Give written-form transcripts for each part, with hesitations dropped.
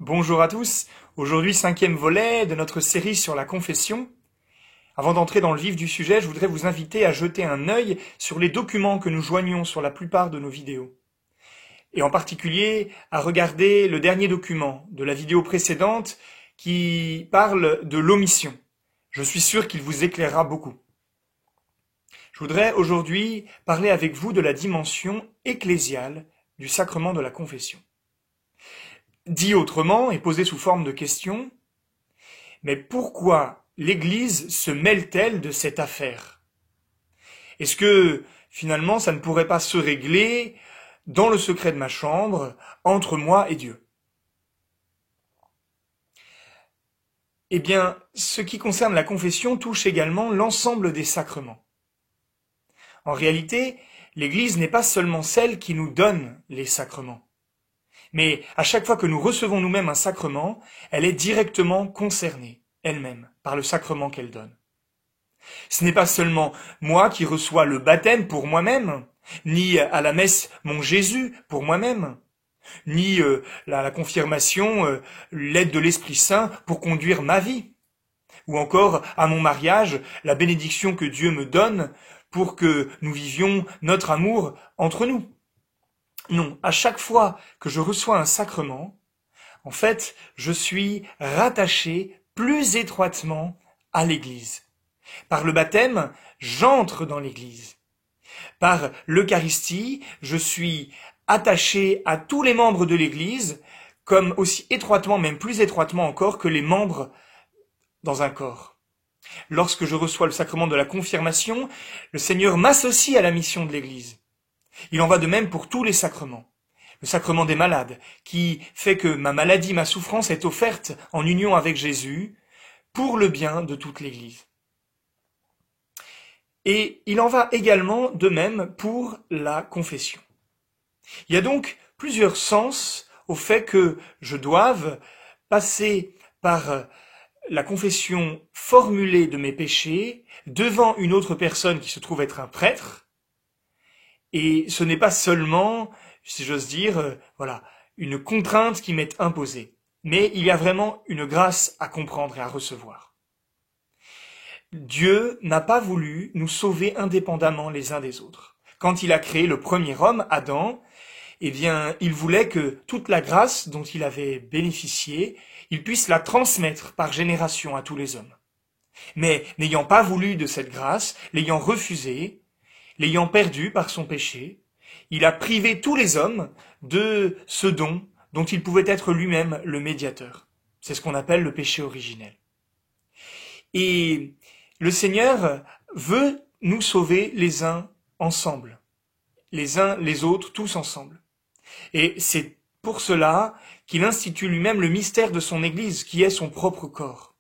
Bonjour à tous, aujourd'hui 5e volet de notre série sur la confession. Avant d'entrer dans le vif du sujet, je voudrais vous inviter à jeter un œil sur les documents que nous joignons sur la plupart de nos vidéos. Et en particulier à regarder le dernier document de la vidéo précédente qui parle de l'omission. Je suis sûr qu'il vous éclairera beaucoup. Je voudrais aujourd'hui parler avec vous de la dimension ecclésiale du sacrement de la confession. Dit autrement et posé sous forme de question, mais pourquoi l'Église se mêle-t-elle de cette affaire? Est-ce que finalement ça ne pourrait pas se régler dans le secret de ma chambre, entre moi et Dieu? Eh bien, ce qui concerne la confession touche également l'ensemble des sacrements. En réalité, l'Église n'est pas seulement celle qui nous donne les sacrements. Mais à chaque fois que nous recevons nous-mêmes un sacrement, elle est directement concernée, elle-même, par le sacrement qu'elle donne. Ce n'est pas seulement moi qui reçois le baptême pour moi-même, ni à la messe mon Jésus pour moi-même, ni la confirmation, l'aide de l'Esprit Saint pour conduire ma vie, ou encore à mon mariage, la bénédiction que Dieu me donne pour que nous vivions notre amour entre nous. Non, à chaque fois que je reçois un sacrement, en fait, je suis rattaché plus étroitement à l'Église. Par le baptême, j'entre dans l'Église. Par l'Eucharistie, je suis attaché à tous les membres de l'Église, comme aussi étroitement, même plus étroitement encore, que les membres dans un corps. Lorsque je reçois le sacrement de la confirmation, le Seigneur m'associe à la mission de l'Église. Il en va de même pour tous les sacrements. Le sacrement des malades, qui fait que ma maladie, ma souffrance est offerte en union avec Jésus pour le bien de toute l'Église. Et il en va également de même pour la confession. Il y a donc plusieurs sens au fait que je doive passer par la confession formulée de mes péchés devant une autre personne qui se trouve être un prêtre. Et ce n'est pas seulement, si j'ose dire, une contrainte qui m'est imposée, mais il y a vraiment une grâce à comprendre et à recevoir. Dieu n'a pas voulu nous sauver indépendamment les uns des autres. Quand il a créé le premier homme, Adam, eh bien, il voulait que toute la grâce dont il avait bénéficié, il puisse la transmettre par génération à tous les hommes. Mais n'ayant pas voulu de cette grâce, l'ayant refusée, l'ayant perdu par son péché, il a privé tous les hommes de ce don dont il pouvait être lui-même le médiateur. C'est ce qu'on appelle le péché originel. Et le Seigneur veut nous sauver les uns ensemble, les uns les autres, tous ensemble. Et c'est pour cela qu'il institue lui-même le mystère de son Église, qui est son propre corps.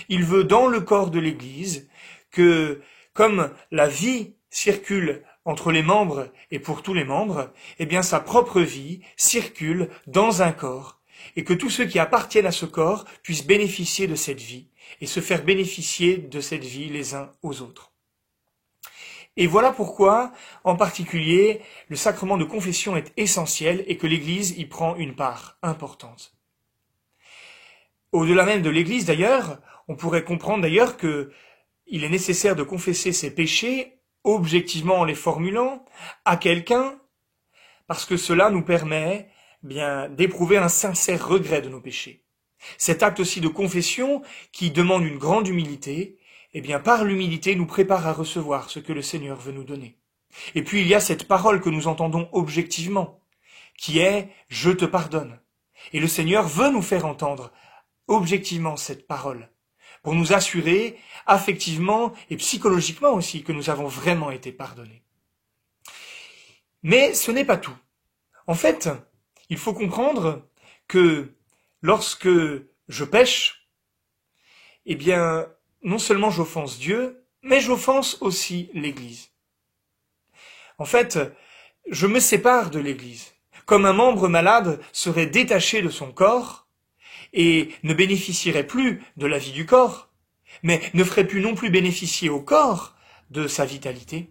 Il veut dans le corps de l'Église que, comme la vie circule entre les membres et pour tous les membres, eh bien sa propre vie circule dans un corps, et que tous ceux qui appartiennent à ce corps puissent bénéficier de cette vie, et se faire bénéficier de cette vie les uns aux autres. Et voilà pourquoi, en particulier, le sacrement de confession est essentiel et que l'Église y prend une part importante. Au-delà même de l'Église d'ailleurs, on pourrait comprendre d'ailleurs que il est nécessaire de confesser ses péchés objectivement en les formulant à quelqu'un, parce que cela nous permet d'éprouver un sincère regret de nos péchés. Cet acte aussi de confession, qui demande une grande humilité, par l'humilité nous prépare à recevoir ce que le Seigneur veut nous donner. Et puis il y a cette parole que nous entendons objectivement, qui est « je te pardonne ». Et le Seigneur veut nous faire entendre objectivement cette parole, pour nous assurer affectivement et psychologiquement aussi que nous avons vraiment été pardonnés. Mais ce n'est pas tout. En fait, il faut comprendre que lorsque je pêche, non seulement j'offense Dieu, mais j'offense aussi l'Église. En fait, je me sépare de l'Église. Comme un membre malade serait détaché de son corps et ne bénéficierait plus de la vie du corps, mais ne ferait plus non plus bénéficier au corps de sa vitalité,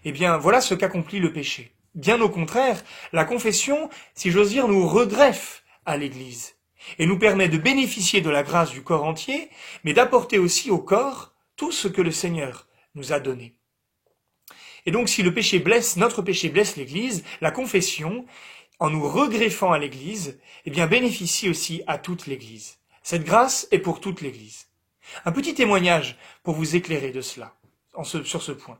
voilà ce qu'accomplit le péché. Bien au contraire, la confession, si j'ose dire, nous regreffe à l'Église. et nous permet de bénéficier de la grâce du corps entier, mais d'apporter aussi au corps tout ce que le Seigneur nous a donné. Et donc si le péché blesse, notre péché blesse l'Église, la confession, en nous regreffant à l'Église, eh bien bénéficie aussi à toute l'Église. Cette grâce est pour toute l'Église. Un petit témoignage pour vous éclairer de cela, sur ce point.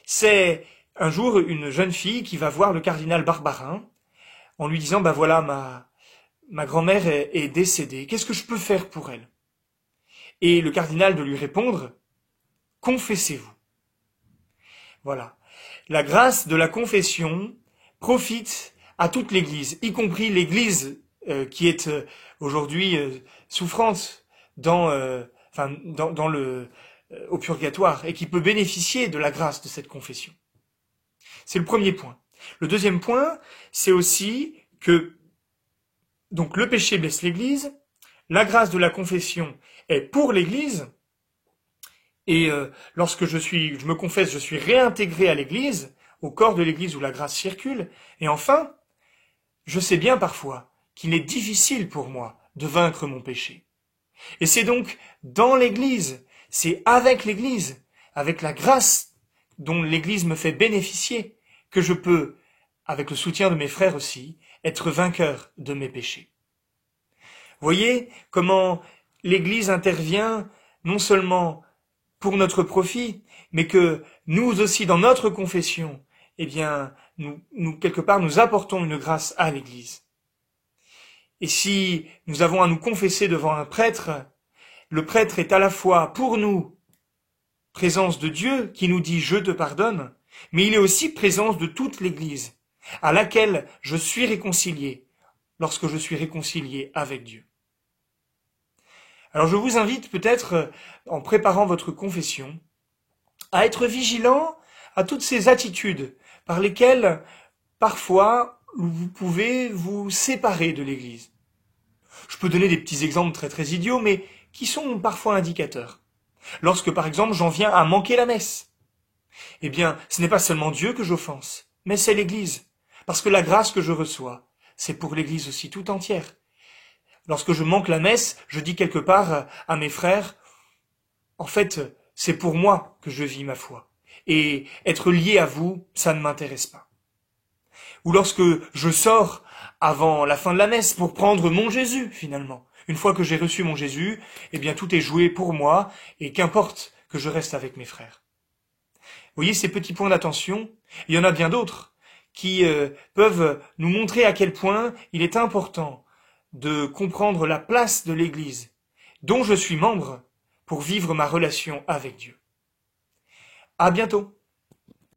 C'est un jour une jeune fille qui va voir le cardinal Barbarin en lui disant, voilà, ma grand-mère est décédée, qu'est-ce que je peux faire pour elle? Et le cardinal de lui répondre, confessez-vous. Voilà. La grâce de la confession profite à toute l'Église, y compris l'Église qui est aujourd'hui souffrante au purgatoire et qui peut bénéficier de la grâce de cette confession. C'est le premier point. Le deuxième point, c'est aussi que donc le péché blesse l'Église, la grâce de la confession est pour l'Église, et lorsque je me confesse, je suis réintégré à l'Église, au corps de l'Église où la grâce circule, et enfin, je sais bien parfois qu'il est difficile pour moi de vaincre mon péché. Et c'est donc dans l'Église, c'est avec l'Église, avec la grâce dont l'Église me fait bénéficier, que je peux, avec le soutien de mes frères aussi, être vainqueur de mes péchés. Voyez comment l'Église intervient non seulement pour notre profit, mais que nous aussi, dans notre confession, eh bien, nous quelque part, nous apportons une grâce à l'Église. Et si nous avons à nous confesser devant un prêtre, le prêtre est à la fois pour nous présence de Dieu qui nous dit « je te pardonne », mais il est aussi présence de toute l'Église, à laquelle je suis réconcilié lorsque je suis réconcilié avec Dieu. Alors je vous invite peut-être, en préparant votre confession, à être vigilant à toutes ces attitudes par lesquelles, parfois, vous pouvez vous séparer de l'Église. Je peux donner des petits exemples très très idiots, mais qui sont parfois indicateurs. Lorsque, par exemple, j'en viens à manquer la messe, eh bien, ce n'est pas seulement Dieu que j'offense, mais c'est l'Église. Parce que la grâce que je reçois, c'est pour l'Église aussi tout entière. Lorsque je manque la messe, je dis quelque part à mes frères, en fait, c'est pour moi que je vis ma foi. Et être lié à vous, ça ne m'intéresse pas. Ou lorsque je sors avant la fin de la messe pour prendre mon Jésus, finalement. Une fois que j'ai reçu mon Jésus, eh bien tout est joué pour moi, et qu'importe que je reste avec mes frères. Vous voyez ces petits points d'attention, il y en a bien d'autres qui peuvent nous montrer à quel point il est important de comprendre la place de l'Église, dont je suis membre, pour vivre ma relation avec Dieu. À bientôt.